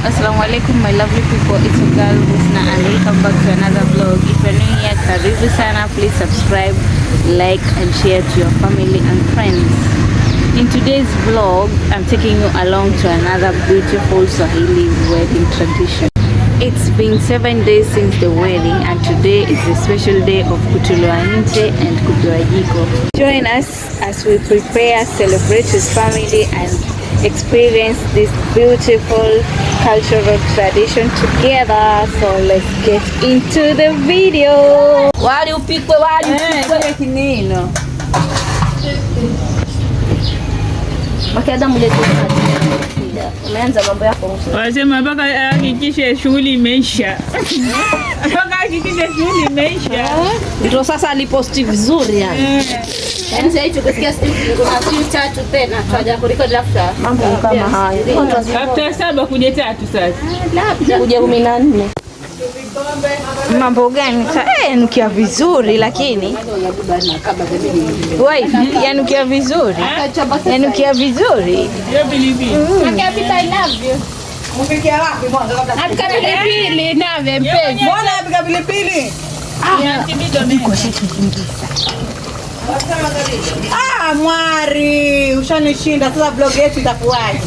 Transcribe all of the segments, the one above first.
Assalamu alaikum my lovely people, it's your girl Husna and welcome back to another vlog. If you're new here, karibu sana, please subscribe, like and share to your family and friends. In today's vlog, I'm taking you along to another beautiful Swahili wedding tradition. It's been 7 days since the wedding and today is the special day of Kutolewa Nje and Kupewa Jiko. Join us as we prepare, celebrate his family and experience this beautiful cultural tradition together. So let's get into the video. Wali upikwe, wali upikwe kinino. Makiada mulete umeanza mambo yako. Wasema mpaka hakikishe shughuli imeisha. Mpaka hakikishe shughuli imeisha. Ndio sasa aliposti vizuri yani. Yaani sasa hicho kusikia kuna siku tatu tena tutaja kuliko drafta. Mambo kama hayo. After 7 kuja 3 sasa. Labda kuja 14. Mambo gani? Nukia vizuri lakini. Wai, yanukia vizuri. Yanukia vizuri. Yo bilibili. Nakapita I love you. Mpikia wapi mwanzo kabla? Apika pilipili na mpenzi. Mbona apika pilipili? Niko shitu kingisa. Mwari, ushanishinda sasa vlog yetu itakuwaje?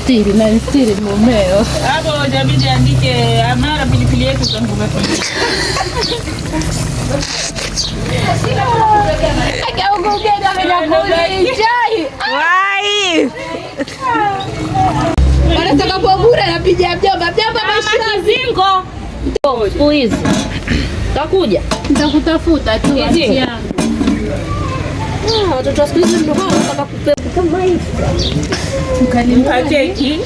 Stiri mumeo. Hapo David andike amara pilipili yetu zangu ngapi? Wai. Wanataka kwa bure na pija mjomba mashina zingo. Siku hizi. Takuja. Nitakutafuta tu aunti yangu. Watoto wa siku hizi ndio hao wanataka kupewa kama hivi. Mkalimpa keki.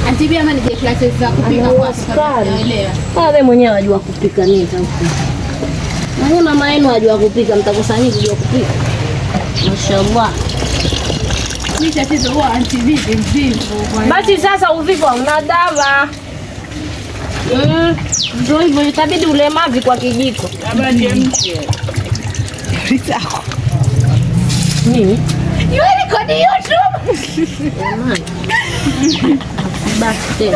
Auntie Bia mani je classes za kupika kwa sababu naelewa. Wewe mwenyewe unajua kupika nini tangu. Mwenye mama yenu anajua kupika, mtakusanyika kujua kupika. Mashallah. Ni tatizo huwa Auntie Bia mzimbo. Basi sasa uvivu una dawa. Ndio hivyo itabidi ule mavi kwa kijiko. Baba ndiye mke. Ritako. Nini? You record YouTube. Jamani. Basi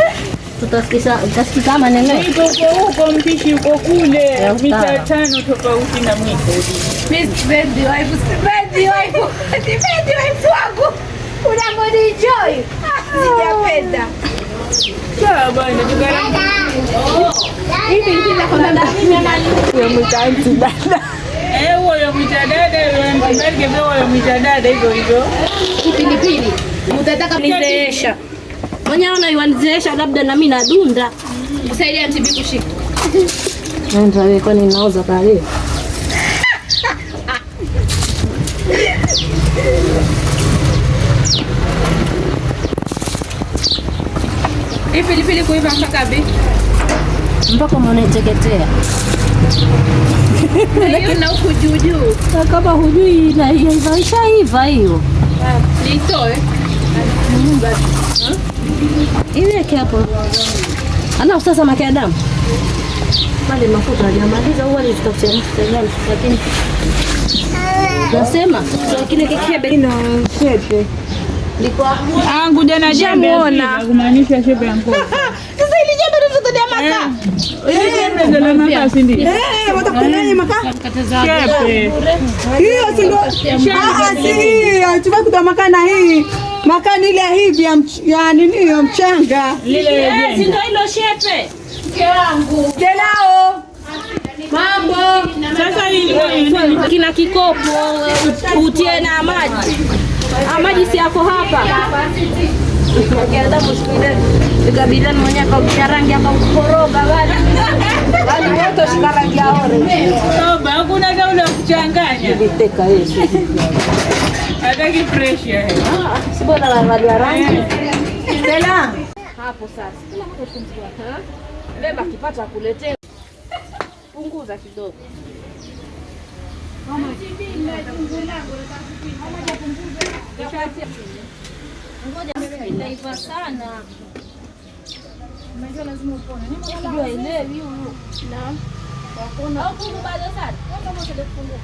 tutasikiza maneno. Niko huko mpishi uko kule. Mita 5 tofauti na mwiko. Sipendi wife wangu. Unamwona enjoy. Sijapenda. Sawa bwana, tukaranga. Hivi ndio kwa dada Wewe mtanti dada. Huyo mtadada mbelge huyo mtadada hivyo. pilipili. Utataka nizeesha. Mwenye ona yuanizeesha labda na mimi nadunda. Msaidia Auntie Bia kushika. Ndio wewe kwani nauza pale. Hii pilipili kuiva mpaka bi. Mpaka mnaiteketea. Lakini na huku juu. Kama hujui na haivaisha hiyo. Nitoe. Iweke hapo. Ana sasa makiadamu. Pale mafuta hajamaliza huwa ni tutachemsha gani lakini nasema kile kikebe Ina shepe. liko Angu jana Jamuona. kumaanisha shepe ya ngozi. Sasa ile jembe ndio tutodia maka. Ile ndio la maka si ndio? Watakunyanya maka? Shepe. Hiyo si ndio. Tuba kutoa maka na hii. Maka ni ile hivi ya nini ya mchanga. Lile jembe. ndio hilo shepe. Delao. Mambo. Sasa hii Kina kikopo utie na maji. Maji si yako hapa. Kiadamu sikile. Nikabila mwenye kwa rangi hapa ukoroga wale. Wale wote shika rangi ya orange. toba hakuna daula kuchanganya. Viteka Yesu. Hataki fresh ya. Si bora la rangi. Dela. Hapo sasa. Kila mtu kumjua. Beba kipata kuletea. Punguza kidogo. Ngoja naiva sana. Unajua lazima upone. Ndio ile hiyo. Naam. Au fungu bado sana. Kama mmoja ndio fungu.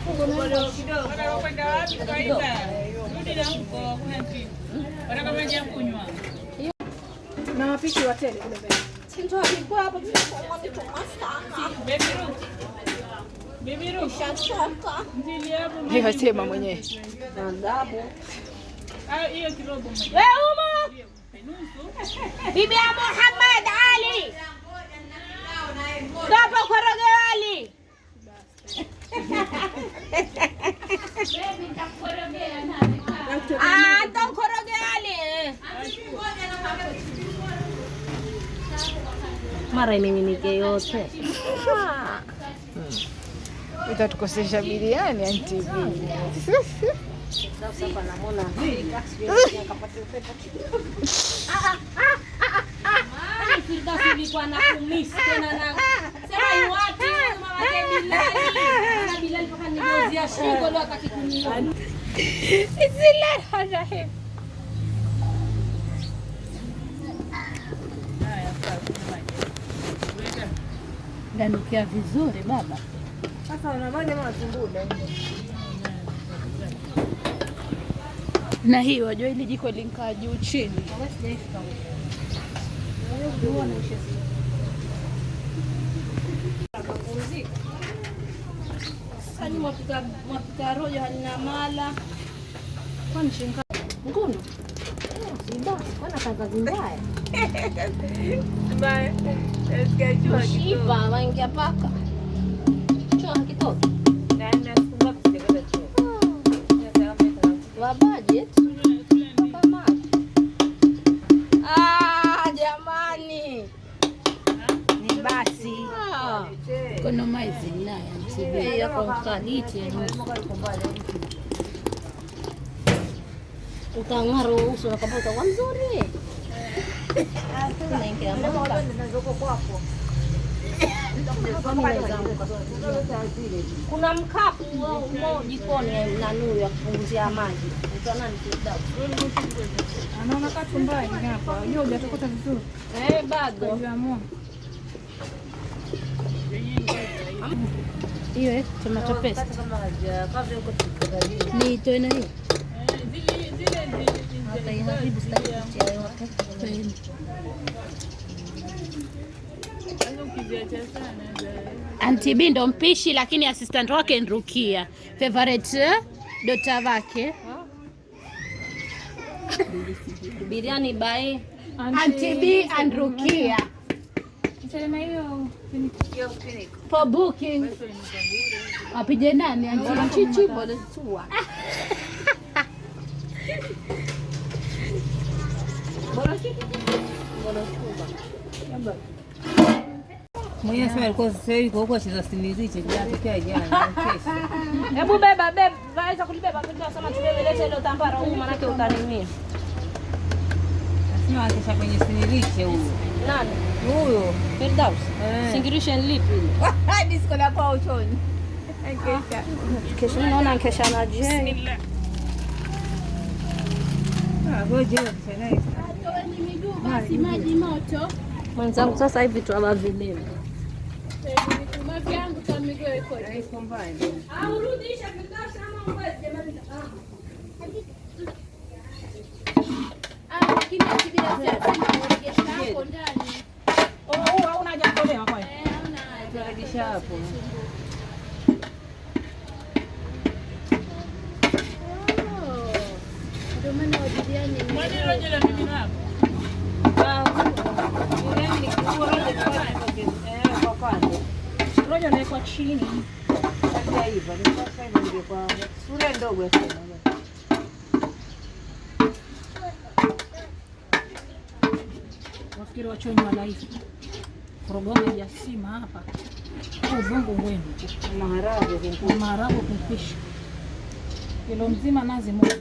Kidogo. Kwenda wapi kaida? Rudi na huko kuna nini? Wanataka maji ya kunywa. Na wapishi wa tele kule mbele. Sinto alikuwa hapa kwa mwanzo sana. Baby Ruth. Shaka. Ndili hapo. Ni hasema mwenyewe. Ndabu. Hiyo kidogo mmoja. Wewe umo? Bibi ya Muhammad Ali. Dapo koroge Ali. Koroge Ali. Mara imiminike yote. Utatukosesha biriani anti. Sasa naona akapata upepo kidogo. Firdausi ilikuwa na kumisi tena na sema ni wapi mama yake Bilali na Bilali mpaka nigozia shingo leo atakikunia. Bismillahirrahmanirrahim. Ndanukia vizuri baba. Sasa unafanya matumbuda. Na hii wajua ile jiko linkaa juu chini. Sasa ni mwapika rojo halina mala. Kwani shinga ngundo? Simba, wana kazi mbaya. Mbaya. Esikia chua kidogo. Shiba waingia paka. Chua kidogo. Na nasikumbuka kusikiliza chua. Wa budget. Jamani. Ni basi. Economize naye Sibei hapo msaliti. Utang'ara uso nakapata kwa mzuri. Naingia mama. Kuna mkapu umo jikoni na nuru ya kupunguzia maji. Utaona ni kidogo. Anaona kachumbari hapa. Unajua hujatokota vizuri. Bado. Unaamua. hiyo tomato paste. Ni itoe na hiyo. Hataiharibu sitaki kutia yote. Auntie B ndo mpishi lakini assistant wake Rukia. Favorite daughter wake. Biriani by Auntie B and Rukia. Sema hiyo For booking. Apige nani Auntie Chichi bole tua. mwenye sema alikuwa sasa yuko huko cheza siniziche jana jana kesho. Hebu beba waweza kulibeba kwa sababu tubebelete ile tambara huko maana yake utanimia. Sio akisha kwenye siniziche huyo. Nani? Huyo Firdaus. Singirisha lipi ile? Hadi siku la kwa uchoni. Kesha. Kesho naona kesha na je. Ngoje kisha Basi maji moto. Mwenzangu sasa hivi tu aba vilele. Maji yangu kwa miguu iko. mbali. Aurudisha Firdaus ama ngoje jamani. Lakini akibila sasa hapo ndani. Hauna haja kutolewa kwa hiyo. Turudisha hapo. Ndio maana wajiliani ni Mwani rojo la mimi hapo. Rojo naekwa chini. Sasa hivyo ni sasa hivi ndio kwa sura ndogo ya sana. Wafikiri wachoni wana hivi. Korogana ya sima hapa. Ubongo mwenu. Maharagwe kumpisha. Kilo mzima nazi moja.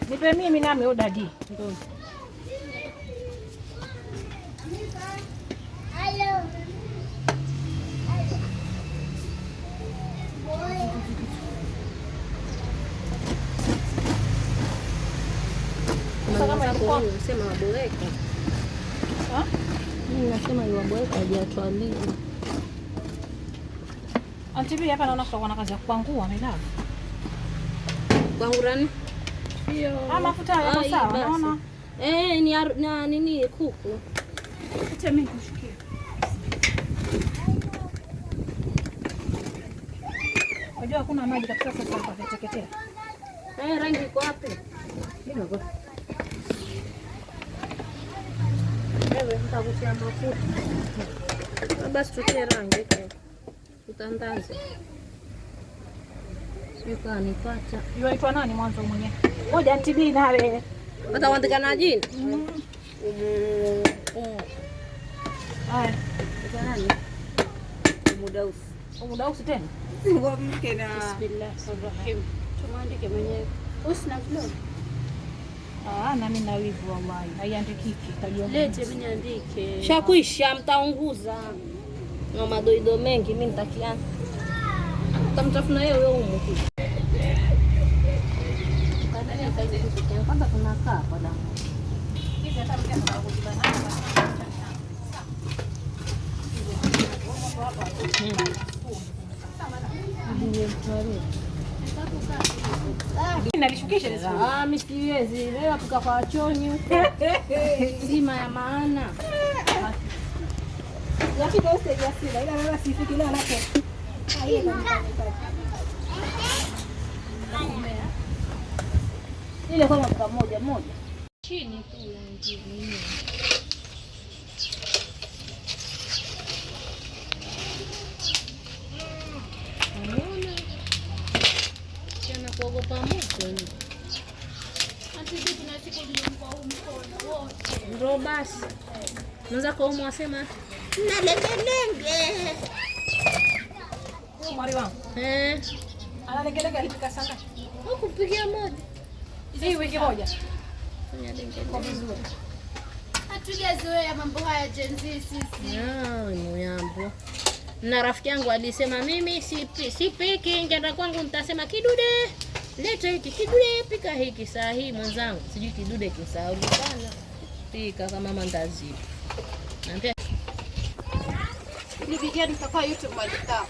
Nipe mimi nami udadi. Ndio. Sema maboreka. Sema iwabweka hajatwaliwa. Antibi hapa naona kutakuwa na kazi ya kupangua my love. Bangurani? Mafuta yako sawa unaona? Ni na nini kuku. Acha mimi kushikia. Unajua hakuna maji kabisa sasa hapa viteketea. Rangi iko wapi? Kidogo. Wewe nitakutia mafuta. Basi tutie rangi hiyo. Utandaze. Sio kanipata. Yuaitwa nani mwanzo mwenyewe? Ngoja Antibi nawe. Wataandika na jina? Haya. Nani? Umudausi tena? Ngomke na Bismillahirrahmanirrahim. Tumaandike mwenyewe. Usina vlog. Na mimi na wivu wallahi. Haiandikiki kajua. Lete mimi niandike. Shakuisha mtaunguza. Na madoido mengi mimi nitakiana. Tamtafuna yeye wewe huko. Kwanza tunakaa kwa damu. Nalishukisha sasa. Mimi siwezi. Leo tukafa choni huko. Sima ya maana. Yafika stage ya sila ila wewe sifiki leo nake. Ile kwa mwaka moja chini tu nini. Unaona? Kana kuogopa moto hivi. Antibi kuna siku nilikuwa mkono wote. Ndio basi. Unaweza kuumwa asema na legelenge. Mwari wangu. Analegelege alipika sana. Hukupigia moja. Hii wiki moja. Fanya denge kwa vizuri. Hatujazoea mambo haya Gen Z sisi. Muyambo. Na rafiki yangu alisema mimi sipiki ngenda kwangu nitasema kidude. Leta hiki kidude pika hiki saa hii mwenzangu. Sijui kidude kisahau sana. Pika kama mandazi. Naambia Ni video nitakuwa YouTube malikaa.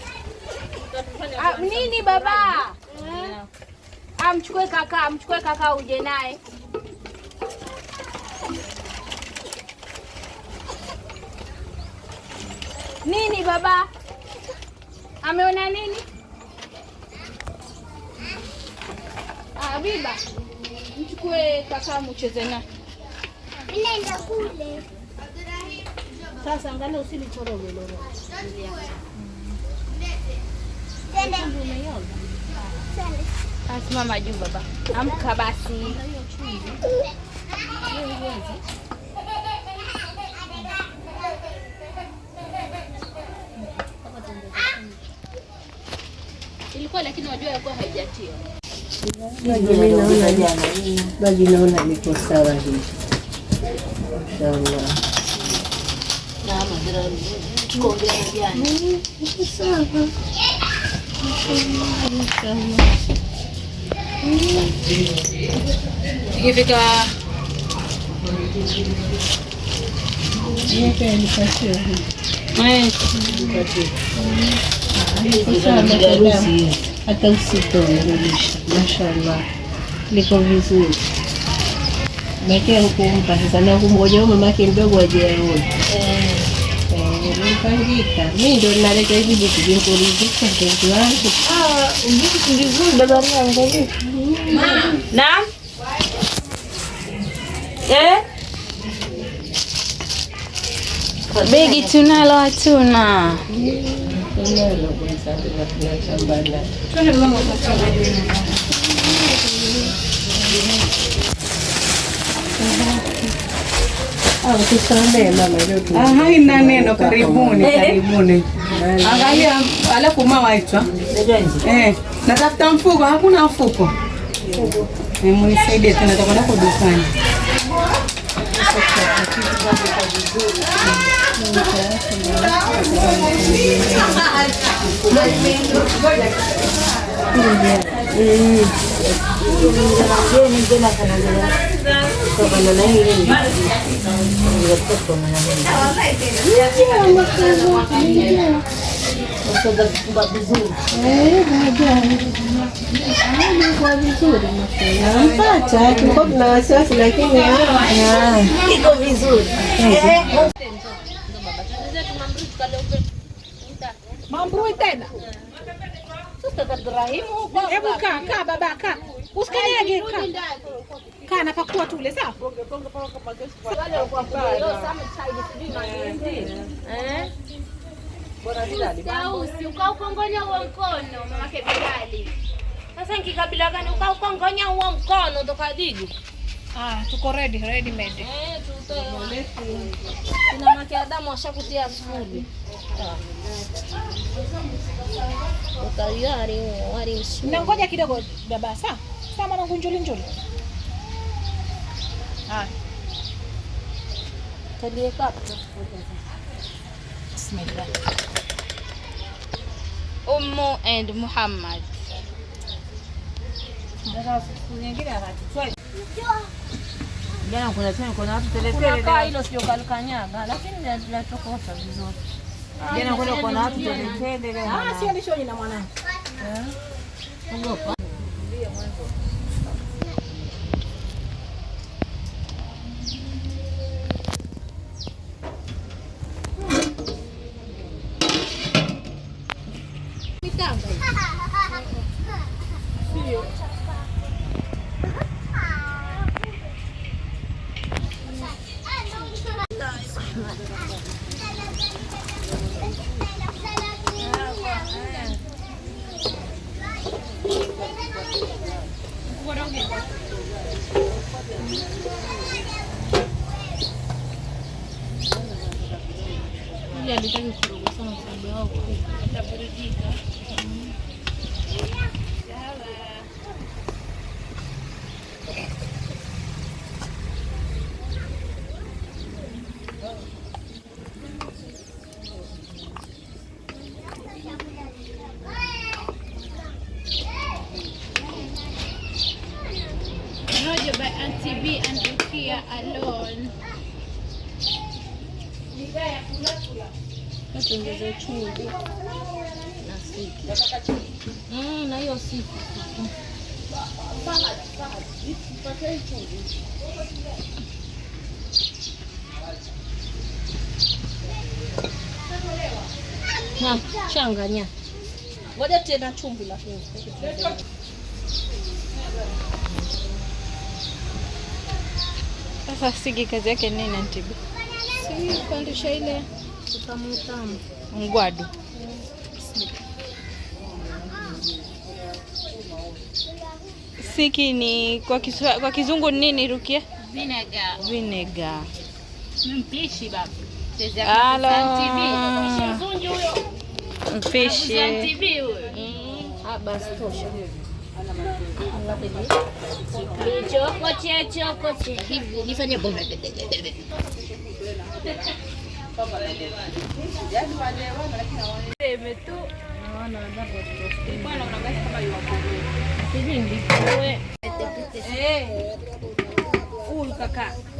nini baba? Mchukue kaka uje naye. Nini baba? Ameona nini? Biba. Mchukue kaka mcheze naye. Nenda kule. Sasa angalia usilichoroge lolo. Simama juu baba. Amka basi. Ilikuwa lakini wajua yalikuwa haijatia. Bagi naona liko sawa hivi. Inshallah. Na madrani. Tuongea jana. Sawa. Ikifika hata usitonisha. Mashallah. Liko vizuri. Makia hukumpa sasa na kumgoja huyo mamake mdogo aje aone. Nipangika. Mimi ndo naleta hivi vitu vinkuridhisha mpenzi wangu. Vitu vizuri baba yangu. Naam. Begi tunalo hatuna. Tunalo kwa sababu tunachambana. Tusamee mama leo. haina neno, karibuni. Angalia alafu mama aitwa. Natafuta mfuko, hakuna mfuko. Mnisaidie tena nitakwenda kwa dukani. Nampata, tulikuwa tuna wasiwasi lakini iko vizuri. Mambrui tena. Hebu kaa baba kaa. Usikanyage kaa. Kaa na pakua tule sawa? Sausi ukaukongonya huo mkono mamake Bilali. Sasa nikikabila gani ukaukongonya huo mkono toka digi? Tuko ready made. Kuna mke Adamu ashakutia sifuri. Utayari wali msuri. Na ngoja kidogo baba sawa? Sawa mwanangu njoli. Talie kapu. Bismillah. Ummu and Muhammad. Jana kuna watu teletele. Kuna kaa hilo sio kalikanyaga lakini linatokota vizuri. Jana kuna watu teletele. Si alishoni na mwanangu. Ogopa. Ile alitaka kuruhusu sana sababu yao ataburudika. Rojo by Auntie B and Rukia alone. Tuongeze chumvi na siki. Na hiyo siki. Na changanya. Ngoja tena chumvi lakini. Sasa sigi kazi yake nini Antibi? Si pandisha ile utamu. Ngwadu. Siki ni kwa kizungu nini Rukia? Vinegar. Mpishi baba. Mpishi. Basi tosha. Chokoche hivi nifanye bomba.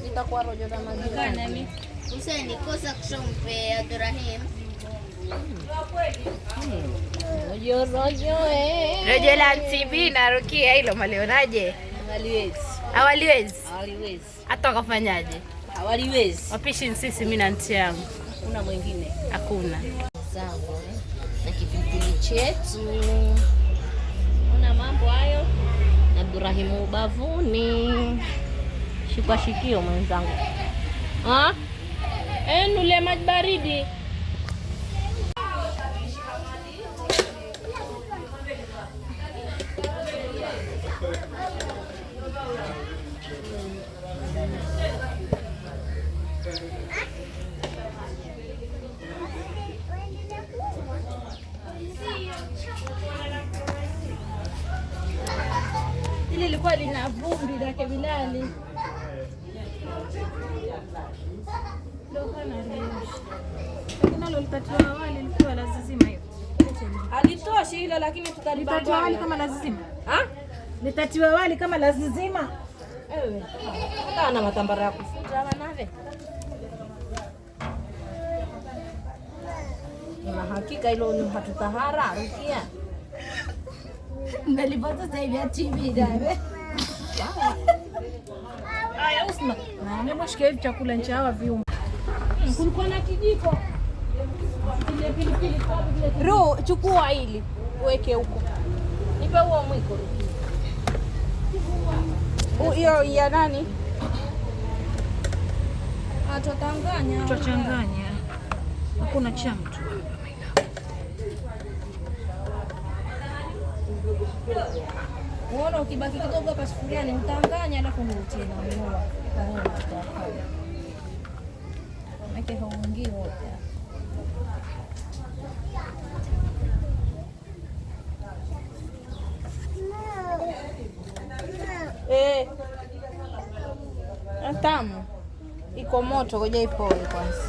Itakuwa rojo za majirani. Useni kosa kushompe Abdurrahim. Rojo la TV na Rukia hilo malionaje? Hawaliwezi. Hata wakafanyaje? Hawaliwezi. Wapishi ni sisi, mimi na nti yangu. Kuna mwingine. Hakuna. Zangu na kipipili chetu. Una mambo hayo? Na Abdurrahim ubavuni. Shikwa shikio mwenzangu. Nule maji baridi. Ile ilikuwa lina vumbi lake Bilali. Nalo litatoa wali likiwa lazima hiyo. Halitoshi hilo lakini tutalipata wali kama lazima. Nitatiwa wali kama lazima. Ewe. Kana matambara ya kufuta wanave. Na hakika hilo ni hatutahara rukia. Nalipata sasa hivi ya TV dada. Aya Usma. Na nimeshika hivi chakula cha hawa viumbe. Kulikuwa na kijiko. Ile pilipili kwa vile. Ru, chukua hili. Uweke huko. Nipe huo mwiko. Hiyo ya nani? Atotanganya. Tutachanganya. Hakuna cha mtu. Unaona ukibaki kidogo hapa sufuriani utanganya alafu ndio utie na mloa. Make haungii wote. Tamu. Iko moto, ngoja ipoe kwanza.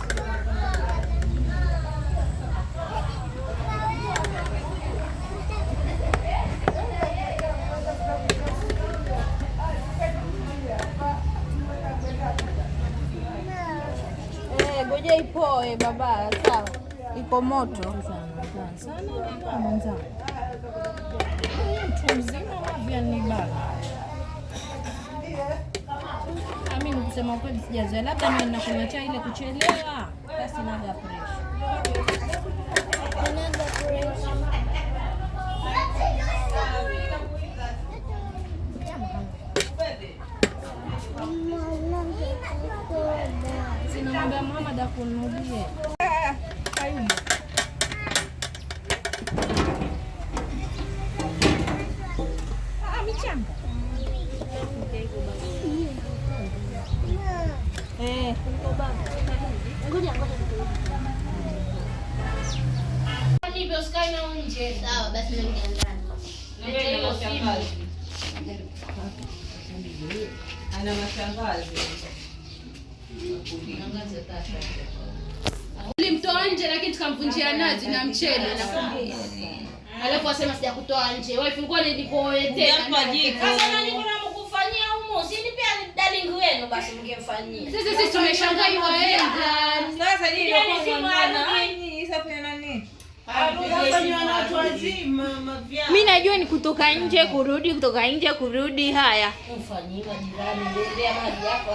Ngoja ipoe baba, sawa. Iko moto. Sana mwanzo. Mtu mzima mavya ni baba. Mimi kusema kweli sijazoea, labda mimi ninakunywa chai ile kuchelewa, basi naga pressure. Sinamwambia Muhammad akununulie. Kayumba. Michanga. Nipe usikae na nje. Sawa, basi naingia ndani. Leta hiyo simu. Ana mashangazi. Nilimtoa nje lakini tukamvunjia nazi na mchele. Alafu asema sija kutoa nje. Wewe fungua nilikoletea. Sasa nani kuna mkufanyia humo? Si ni pia darling wenu basi mngemfanyia. Sisi tumeshangaa waenda. Sasa nini nini sasa nani? Mimi najua ni kutoka nje kurudi, kutoka nje kurudi. Haya. Ufanyiwa jirani ndio maji yako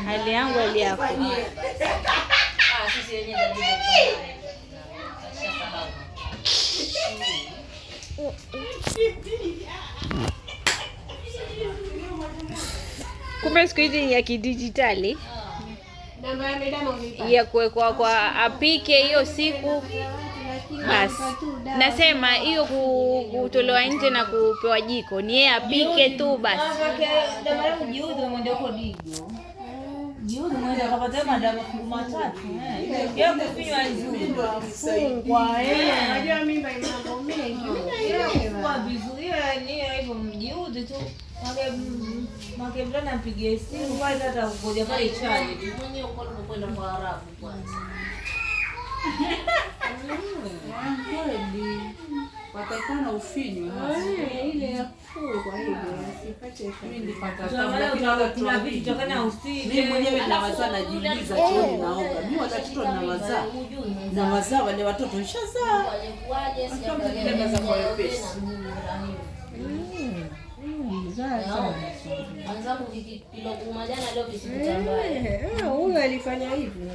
Hali yangu hali yako. Sisi wenyewe ndio. Kumbe siku hizi ni ya kidijitali. Ya kuwekwa kwa apike hiyo siku. Basi. Nasema hiyo kutolewa nje na kupewa jiko. Ni yeye apike tu basi. Jiuzi mwenda kapata madamu matatu. Yeye kufinywa nzuri. Unajua mimba ina mambo mengi. Kwa vizuri ni hivyo mjiuzi tu. Make mlana mpige simu kwanza hata ngoja pale chai. Mwenyewe uko kwenda kwa Arabu kwanza. Kweli. Watakana ufinywe ile ya kufungwa hivi asipate mimi nilipata tabu lakini wala kuna vitu tokana usije. mimi mwenyewe nawazaa najiuliza chooni naoga. Mimi watoto nawazaa wale watoto nishazaa. Waje Sasa kwa wepesi. Anzamu kilo kuma jana leo kisikutambaye. Huyu alifanya hivi.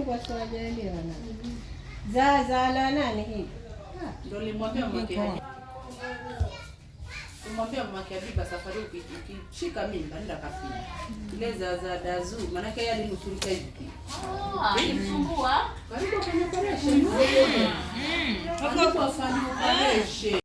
Kwa sababu hajaelewa nani. Za la nani hivi? Ndio nilimwambia mamake. Nimwambia mamake Habiba safari ukishika mimba nenda kafini. Ile za dazu maana yake yale nusurika hivi. Alifungua. Karibu kwenye operation. Hapo afanye operation.